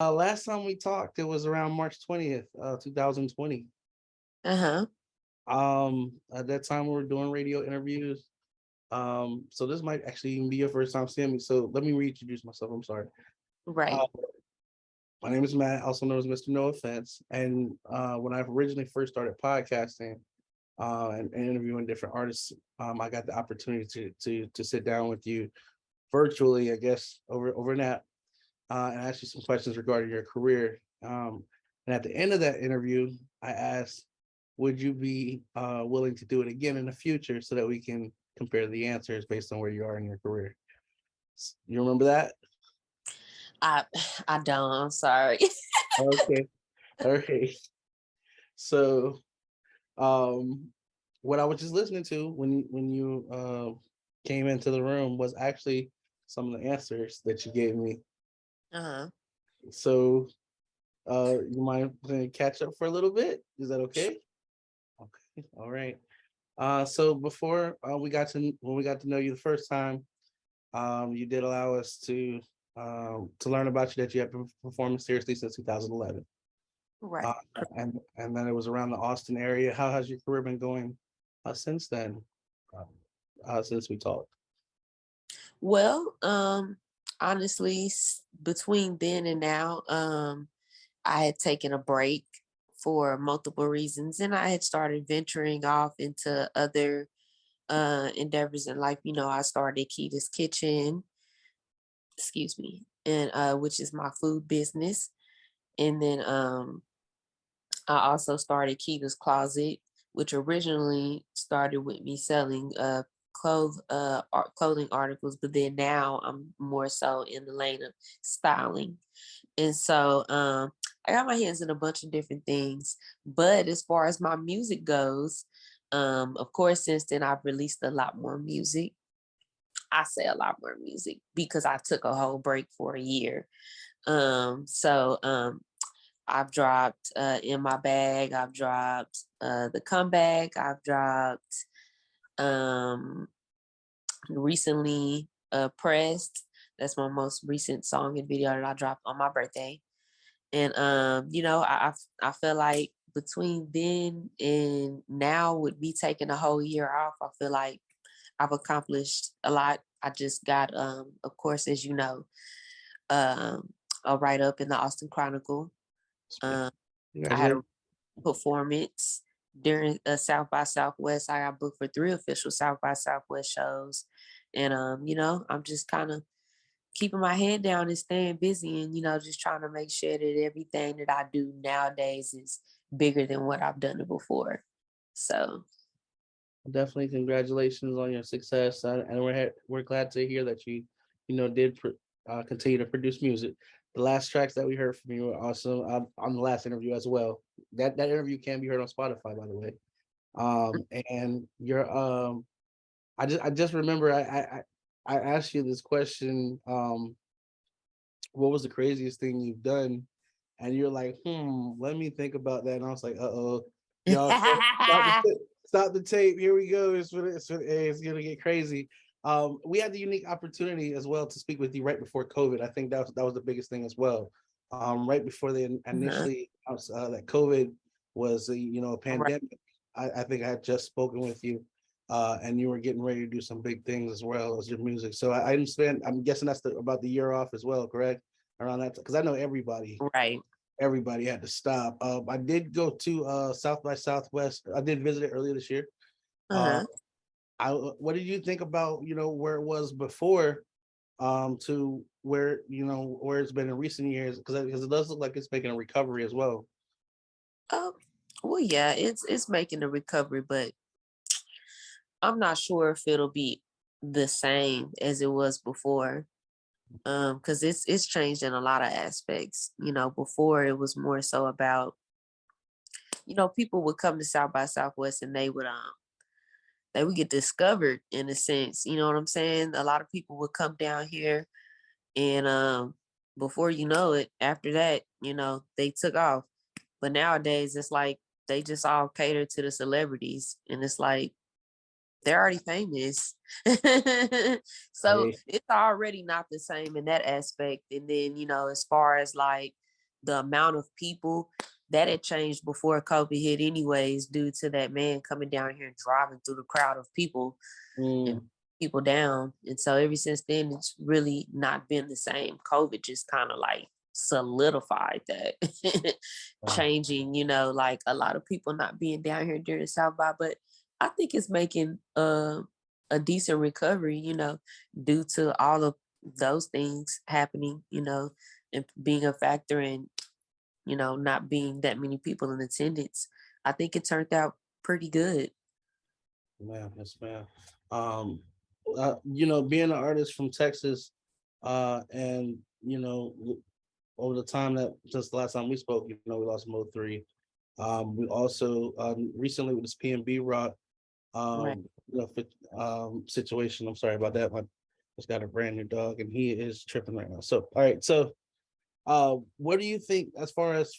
Last time we talked, it was around March 20th, 2020. Uh-huh. At that time we were doing radio interviews. So this might actually even be your first time seeing me. So let me reintroduce myself. I'm sorry. Uh, Right. my name is Matt, also known as Mr. No Offense. And when I originally first started podcasting and interviewing different artists, I got the opportunity to sit down with you virtually, I guess, over an app, and ask you some questions regarding your career. And at the end of that interview, I asked, would you be willing to do it again in the future so that we can compare the answers based on where you are in your career? You remember that? I I don't, I'm sorry. Okay. All right. So, um, what I was just listening to when you came into the room was actually some of the answers that you gave me. Uh-huh. So, you mind catch up for a little bit? Is that okay? Okay. All right. So before we got to when we got to know you the first time, you did allow us to learn about you that you have been performing seriously since 2011, uh, Right. and then it was around the Austin area. How has your career been going since then? Uh, since we talked. Well, honestly, between then and now, I had taken a break for multiple reasons, and I had started venturing off into other endeavors in life. I started Kita's Kitchen, excuse me, and which is my food business. And then I also started Kita's Closet, which originally started with me selling clothing articles, but then now I'm more so in the lane of styling. And so I got my hands in a bunch of different things. But as far as my music goes, of course, since then I've released a lot more music. I say a lot more music because I took a whole break for a year. So I've dropped In My Bag, I've dropped The Comeback, I've dropped um recently Pressed. That's my most recent song and video that I dropped on my birthday. And I feel like between then and now, with me taking a whole year off, I feel like I've accomplished a lot. I just got of course, as you know, um a write up in the Austin Chronicle. Um I had a Congratulations. performance during South by Southwest. I got booked for 3 official South by Southwest shows. And I'm just kind of keeping my head down and staying busy, and just trying to make sure that everything that I do nowadays is bigger than what I've done it before. So, Definitely congratulations on your success, and we're glad to hear that you did continue to produce music. The last tracks that we heard from you were awesome. On the last interview as well. That interview can be heard on Spotify, by the way. And you're I just remember I asked you this question. What was the craziest thing you've done? And you're like, let me think about that. And I was like, uh-oh, y'all stop the tape. Here we go. It's gonna get crazy. We had the unique opportunity as well to speak with you right before COVID. I think that was the biggest thing as well. Right before they uh-huh. initially announced that COVID was a Right. pandemic. I think I had just spoken with you, and you were getting ready to do some big things as well as your music. So I understand. I'm guessing that's about the year off as well, correct? Around that, because I know Right. everybody had to stop. I did go to South by Southwest. I did visit it earlier this year. Uh, Uh-huh. what did you think about where it was before to where it's been in recent years? Because it does look like it's making a recovery as well. Um, well, yeah, it's making a recovery, but I'm not sure if it'll be the same as it was before. Because it's changed in a lot of aspects. Before it was more so about, people would come to South by Southwest and they would get discovered in a sense. You know what I'm saying? A lot of people would come down here, and before you know it, after that, they took off. But nowadays it's like they just all cater to the celebrities, and it's like they're already famous. So Hey, it's already not the same in that aspect. And then, as far as like the amount of people that had changed before COVID hit, anyways, due to that man coming down here and driving through the crowd of people and people down. And so ever since then, it's really not been the same. COVID just kind of like solidified that changing, like a lot of people not being down here during South by, but I think it's making a decent recovery, due to all of those things happening, and being a factor in, not being that many people in attendance. I think it turned out pretty good. Man, yes, man. Being an artist from Texas, and over the time that just the last time we spoke, we lost Mo3. We also recently with this PNB Rock Right. situation. I'm sorry about that. I just got a brand new dog and he is tripping right now. So all right. So what do you think as far as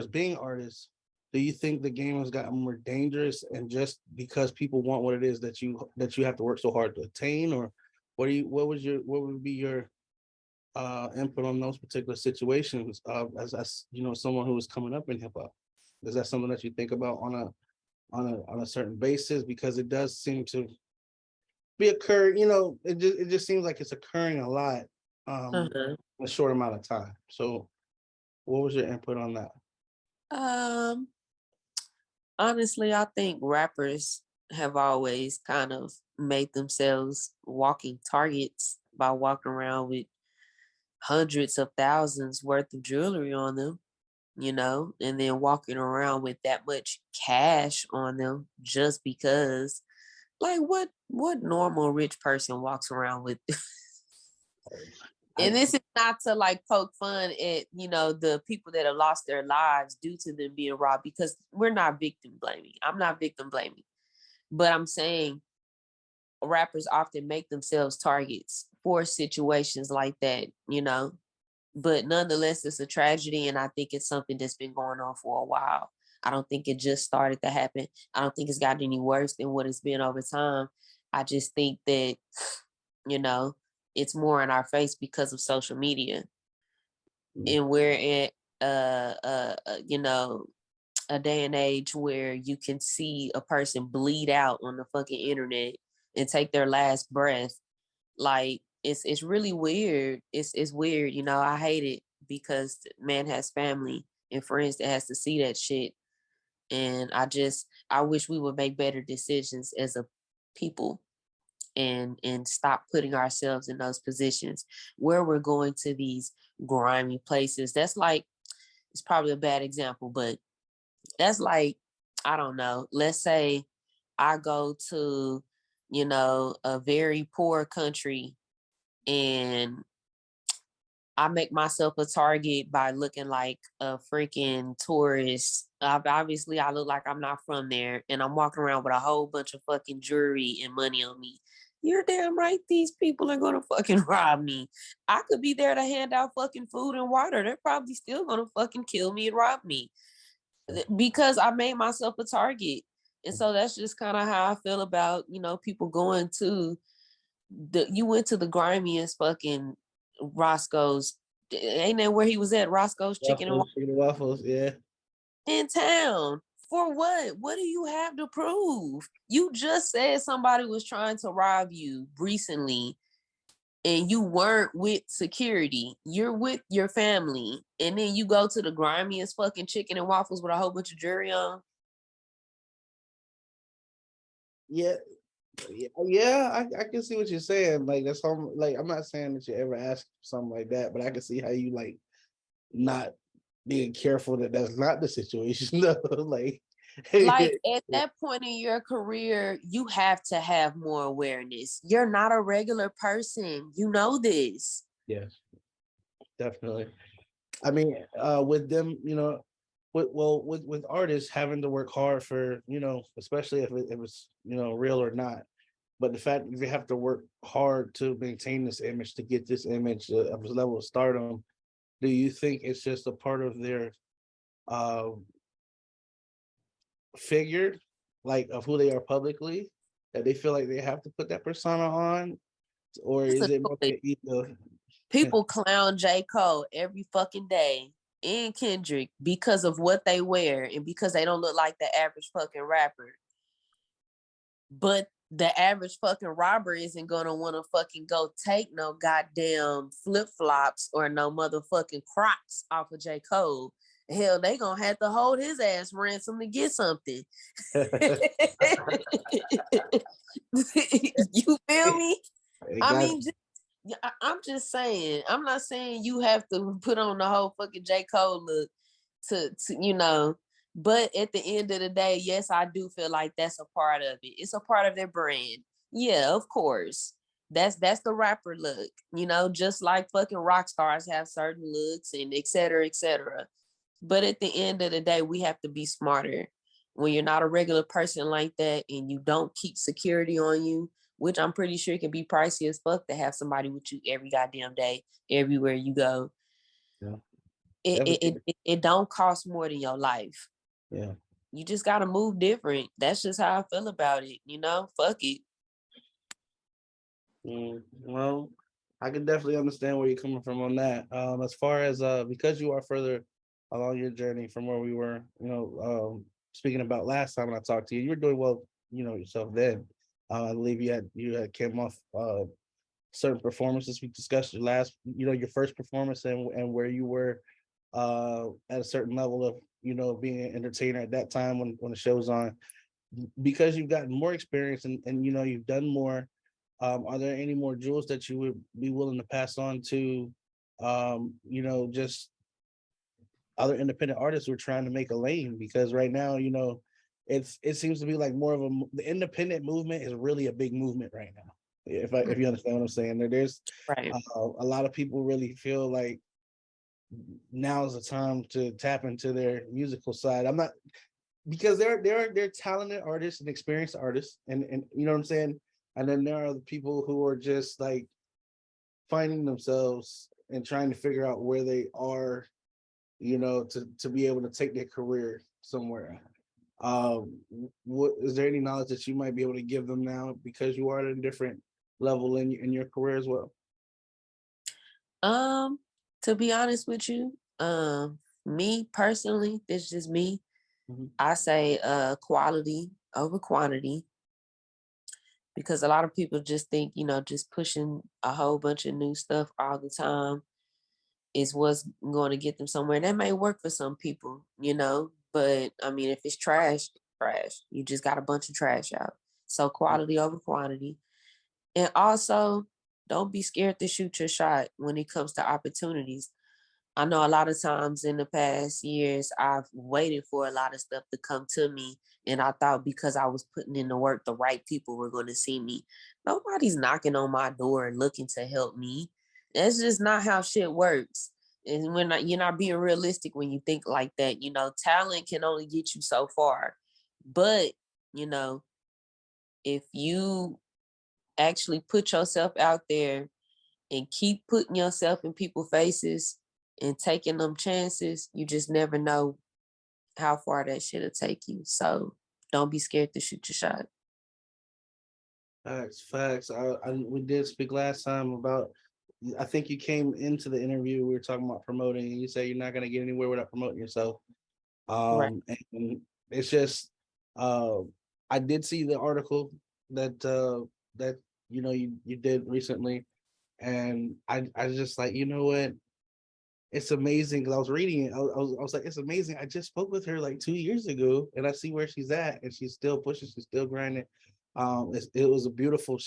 being artists? Do you think the game has gotten more dangerous and just because people want what it is that you have to work so hard to attain, or what would be your input on those particular situations as someone who is coming up in hip hop? Is that something that you think about on a certain basis? Because it does seem to be occurring, it just seems like it's occurring a lot in a short amount of time. So what was your input on that? Honestly, I think rappers have always kind of made themselves walking targets by walking around with hundreds of thousands worth of jewelry on them, and then walking around with that much cash on them just because. Like what normal rich person walks around with? And this is not to like poke fun at, the people that have lost their lives due to them being robbed, because we're not victim blaming. I'm not victim blaming. But I'm saying rappers often make themselves targets for situations like that, But nonetheless, it's a tragedy, and I think it's something that's been going on for a while. I don't think it just started to happen. I don't think it's gotten any worse than what it's been over time. I just think that, it's more in our face because of social media. And we're in, a day and age where you can see a person bleed out on the fucking internet and take their last breath. Like, it's really weird. It's weird, I hate it because man has family and friends that has to see that shit. And I wish we would make better decisions as a people and stop putting ourselves in those positions where we're going to these grimy places. That's like, it's probably a bad example, but that's like, I don't know, let's say I go to, a very poor country and I make myself a target by looking like a freaking tourist. Obviously, I look like I'm not from there, and I'm walking around with a whole bunch of fucking jewelry and money on me. You're damn right, these people are gonna fucking rob me. I could be there to hand out fucking food and water. They're probably still gonna fucking kill me and rob me because I made myself a target. And so that's just kind of how I feel about, people going to you went to the grimiest fucking Roscoe's. Ain't that where he was at? Roscoe's Chicken and Waffles, yeah. In town. For what? What do you have to prove? You just said somebody was trying to rob you recently and you weren't with security. You're with your family. And then you go to the grimiest fucking Chicken and Waffles with a whole bunch of jewelry on. Yeah. Yeah, I can see what you're saying. Like that's how, like, I'm not saying that you ever ask for something like that, but I can see how you like not being careful that that's not the situation. No, like at that point in your career, you have to have more awareness. You're not a regular person. You know this. Yes, definitely. I mean, with them, with artists having to work hard for, especially if it's real or not. But the fact that they have to work hard to maintain this image, to get this image of this level of stardom, do you think it's just a part of their figure, like of who they are publicly, that they feel like they have to put that persona on, or It's is a it more choice. ego? People clown J. Cole every fucking day. and Kendrick because of what they wear and because they don't look like the average fucking rapper. But the average fucking robber isn't gonna want to fucking go take no goddamn flip-flops or no motherfucking Crocs off of J. Cole. Hell, they gonna have to hold his ass ransom to get something. You feel me? I mean, I'm just saying. I'm not saying you have to put on the whole fucking J. Cole look to but at the end of the day, yes, I do feel like that's a part of it. It's a part of their brand. Yeah, of course. That's the rapper look, just like fucking rock stars have certain looks and et cetera, et cetera. But at the end of the day, we have to be smarter. When you're not a regular person like that and you don't keep security on you, which I'm pretty sure can be pricey as fuck to have somebody with you every goddamn day, everywhere you go. Yeah. It don't cost more than your life. Yeah. You just gotta move different. That's just how I feel about it. Fuck it. Well, I can definitely understand where you're coming from on that. As far as because you are further along your journey from where we were, speaking about last time when I talked to you, you were doing well, yourself then. I believe you had came off certain performances. We discussed your first performance and where you were at a certain level of being an entertainer at that time when the show's on. Because you've gotten more experience and you've done more. Are there any more jewels that you would be willing to pass on to, just other independent artists who are trying to make a lane? Because right now, it seems to be like more of the independent movement is really a big movement right now. If you understand what I'm saying, there's right. A lot of people really feel like now is the time to tap into their musical side. I'm not, because they're talented artists and experienced artists, and you know what I'm saying. And then there are the people who are just like finding themselves and trying to figure out where they are, to be able to take their career somewhere. What is there any knowledge that you might be able to give them now because you are at a different level in your career as well? To be honest with you, me personally, this is just me. I say quality over quantity, because a lot of people just think, just pushing a whole bunch of new stuff all the time is what's going to get them somewhere. And that may work for some people, but I mean, if it's trash, trash. You just got a bunch of trash out. So quality over quantity. And also, don't be scared to shoot your shot when it comes to opportunities. I know a lot of times in the past years, I've waited for a lot of stuff to come to me. And I thought because I was putting in the work, the right people were going to see me. Nobody's knocking on my door and looking to help me. That's just not how shit works. And you're not being realistic when you think like that. Talent can only get you so far. But, if you actually put yourself out there and keep putting yourself in people's faces and taking them chances, you just never know how far that shit'll take you. So don't be scared to shoot your shot. Facts. We did speak last time about. I think you came into the interview. We were talking about promoting, and you say you're not going to get anywhere without promoting yourself. Right. And it's just, I did see the article that you did recently, and I was just like, you know what, it's amazing because I was reading it. I was like, it's amazing. I just spoke with her like 2 years ago, and I see where she's at, and she's still pushing, she's still grinding. It was a beautiful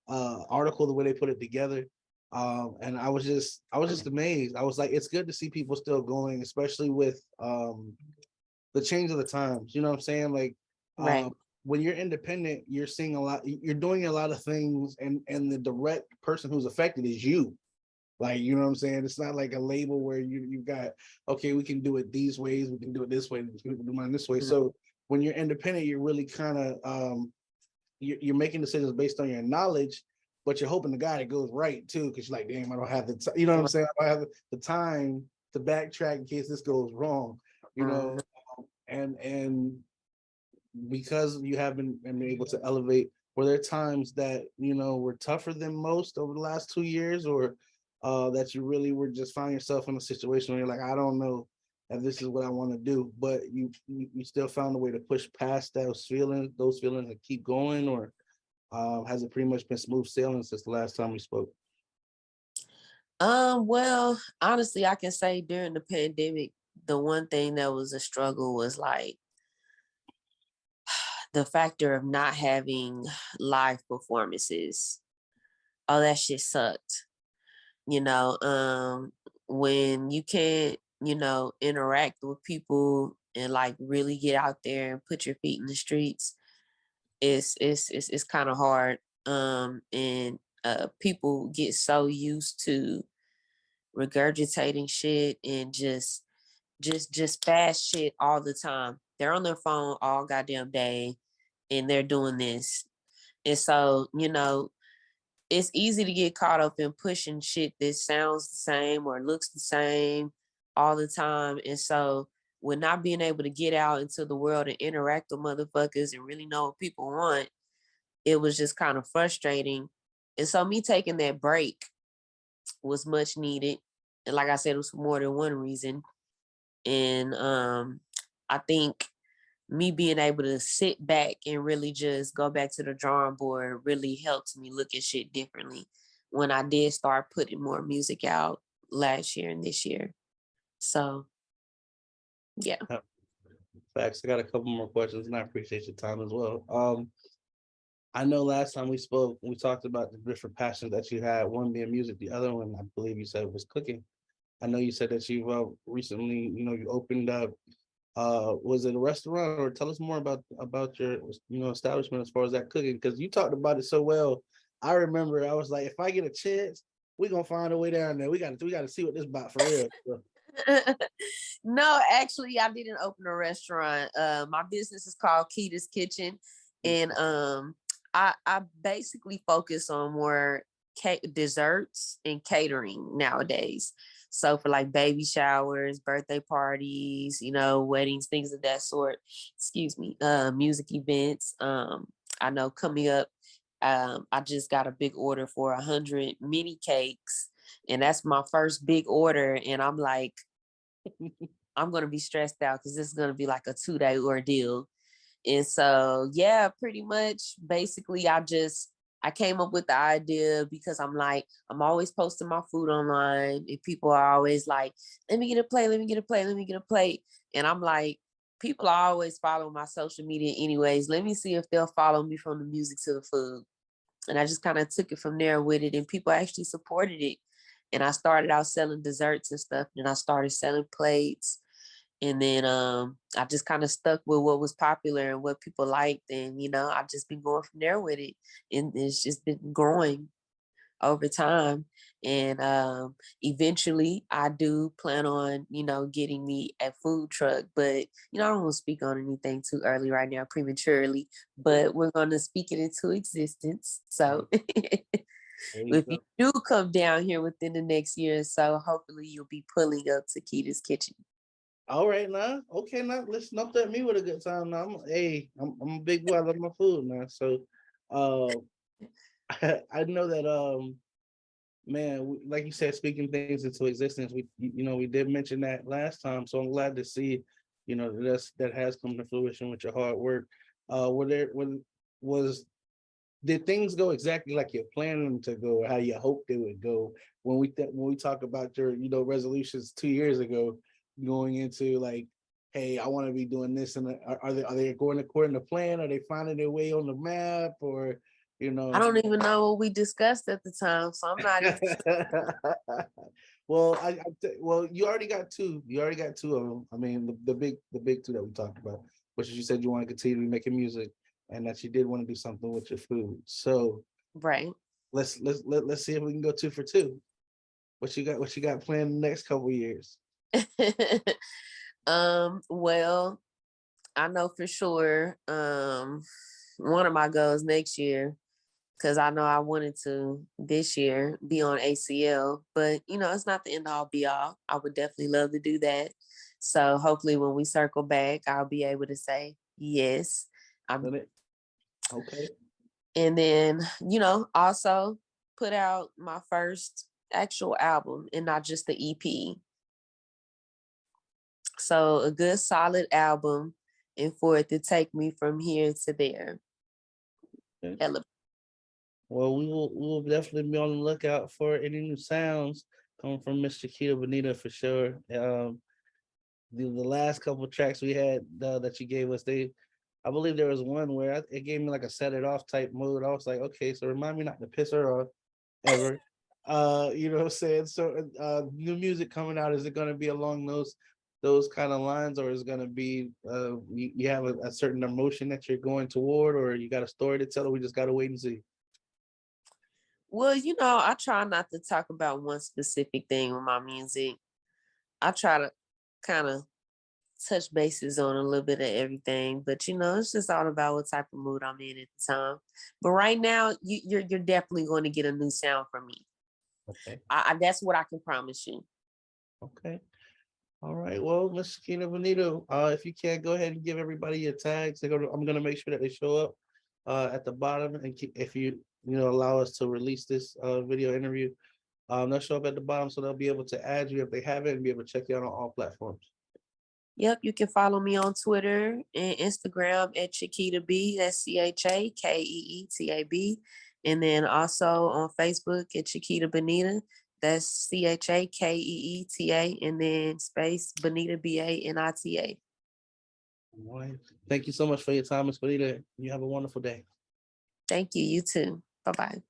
article the way they put it together. And I was just amazed. I was like, it's good to see people still going, especially with the change of the times. You know what I'm saying? Like, Right. when you're independent, you're seeing a lot, you're doing a lot of things, and the direct person who's affected is you. Like, you know what I'm saying? It's not like a label where you've got, okay, we can do it these ways, we can do it this way, we can do it this way. So when you're independent, you're really kind of you're making decisions based on your knowledge, but you're hoping the guy it goes right too, because you're like, damn, I don't have the you know what I'm saying? I don't have the time to backtrack in case this goes wrong, and because you have been able to elevate, were there times that were tougher than most over the last 2 years, or that you really were just find yourself in a situation where you're like, I don't know if this is what I want to do, but you still found a way to push past those feelings and keep going, or has it pretty much been smooth sailing since the last time we spoke? Well, honestly, I can say during the pandemic, the one thing that was a struggle was like the factor of not having live performances. Oh, that shit sucked. You know, when you can't, interact with people and like really get out there and put your feet in the streets, it's kind of hard. And people get so used to regurgitating shit and just fast shit all the time. They're on their phone all goddamn day and they're doing this. And so, it's easy to get caught up in pushing shit that sounds the same or looks the same all the time. And so with not being able to get out into the world and interact with motherfuckers and really know what people want, it was just kind of frustrating. And so me taking that break was much needed. And like I said, it was for more than one reason. And I think me being able to sit back and really just go back to the drawing board really helped me look at shit differently when I did start putting more music out last year and this year. So yeah. Facts. I got a couple more questions, and I appreciate your time as well. I know last time we spoke, we talked about the different passions that you had. One being music, the other one, I believe you said, was cooking. I know you said that you've recently, you opened up. Was it a restaurant, or tell us more about your, establishment as far as that cooking? Because you talked about it so well. I remember I was like, if I get a chance, we're gonna find a way down there. We got to see what this about for real. So, No, actually, I didn't open a restaurant. My business is called Kita's Kitchen, and I basically focus on more desserts and catering nowadays. So for like baby showers, birthday parties, weddings, things of that sort. Excuse me, music events. I know coming up, I just got a big order for 100 mini cakes, and that's my first big order. And I'm like, I'm gonna be stressed out because this is gonna be like a 2-day ordeal. And so, yeah, pretty much basically I came up with the idea because I'm like, I'm always posting my food online and people are always like, let me get a plate, let me get a plate, let me get a plate. And I'm like, people are always following my social media anyways. Let me see if they'll follow me from the music to the food. And I just kind of took it from there with it, and people actually supported it. And I started out selling desserts and stuff, and I started selling plates. And then I just kind of stuck with what was popular and what people liked. And, I've just been going from there with it. And it's just been growing over time. And eventually I do plan on, getting me a food truck. But, I don't want to speak on anything too early right now, prematurely, but we're going to speak it into existence. So there you if you go. do come down here within the next year or so, hopefully you'll be pulling up to Kita's Kitchen. All right, now. Okay, now listen up at me with a good time. Now, I'm a big boy. I love my food now. So, uh, I know that man, like you said, speaking things into existence. We did mention that last time. So I'm glad to see, that has come to fruition with your hard work. Were there when was did things go exactly like you're planning them to go, or how you hoped they would go? When we talk about your resolutions 2 years ago, going into like, hey, I want to be doing this, and are they going according to plan? Are they finding their way on the map, or you I know? don't even know what we discussed at the time, so I'm not even. Well, well, you already got two. You already got two of them. I mean, the big two that we talked about, which is you said you want to continue making music, and that you did want to do something with your food. So Right. let's see if we can go two for two. What you got planned the next couple of years? Well, I know for sure. One of my goals next year, because I know I wanted to this year be on ACL, but it's not the end all be all. I would definitely love to do that. So hopefully when we circle back, I'll be able to say yes. I'm Done it? Okay. And then, also put out my first actual album and not just the EP. So a good solid album, and for it to take me from here to there. Okay. Ele- Well, we will definitely be on the lookout for any new sounds coming from Miss Chiquita Bonita for sure. The last couple of tracks we had that you gave us, I believe there was one where it gave me like a set it off type mood. I was like, okay, so remind me not to piss her off ever. You know what I'm saying? So new music coming out, is it gonna be along those kind of lines, or is it gonna be you have a certain emotion that you're going toward, or you got a story to tell, or we just gotta wait and see? Well, I try not to talk about one specific thing with my music. I try to kind of touch bases on a little bit of everything, but it's just all about what type of mood I'm in at the time. But right now, you're definitely going to get a new sound from me. Okay. That's what I can promise you. Okay. All right. Well, Miss Kina Bonito, if you can, go ahead and give everybody your tags. I'm gonna make sure that they show up at the bottom, and if you allow us to release this video interview, they'll show up at the bottom, so they'll be able to add you if they haven't, and be able to check you out on all platforms. Yep, you can follow me on Twitter and Instagram at Chiquita B. That's ChaKeeTab. And then also on Facebook at Chiquita Bonita. That's ChaKeeta, and then space Bonita Banita. All right. Thank you so much for your time, Miss Bonita. You have a wonderful day. Thank you. You too. Bye bye.